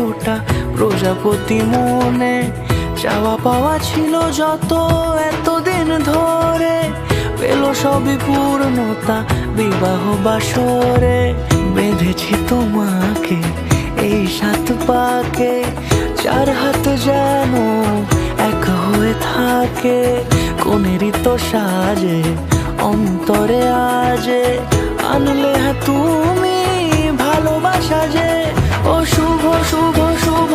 100টা প্রজাপতি মনে, চাওয়া পাওয়া ছিল যত এতদিন ধরে, পেল সবই পূর্ণতা বিবাহ বাসরে। বেঁধেছি তোমাকে এই 7 পাকে, 4 হাত যেন এক হয়ে থাকে। কোনেরই তো সাজে অন্তরে আজে, আনলে হ্যাঁ তুমি ভালোবাসা যে। ও শুভ শুভ শুভ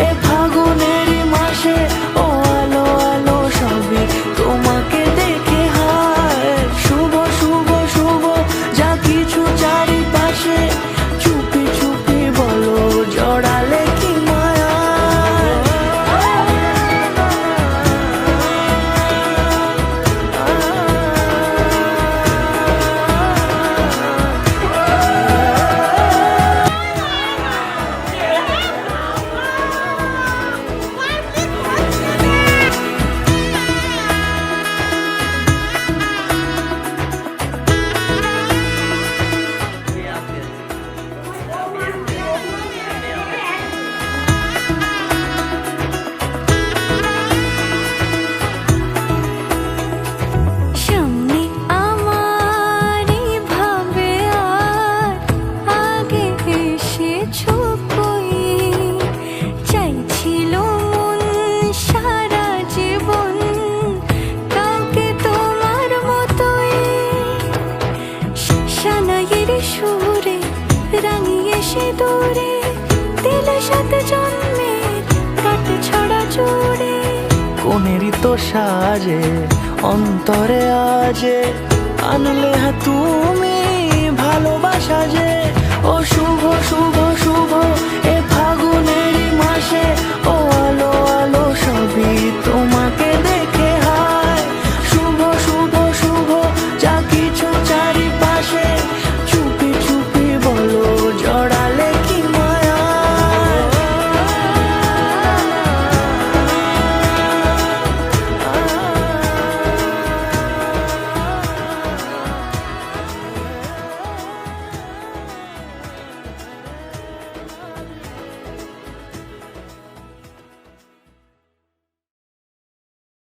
এ ফাগুনেরই মাসে, ও আলো আলো সবই তোমাকে দেখে হায়। শুভ শুভ শুভ যা কিছু চারিপাশে, চুপি চুপি বলো জড়ালে কি মায়া। কোনেরই তো সাজে অন্তরে আজে, আনলে হ্যাঁ তুমি ভালোবাসা যে। ও শুভ শুভ শুভ এ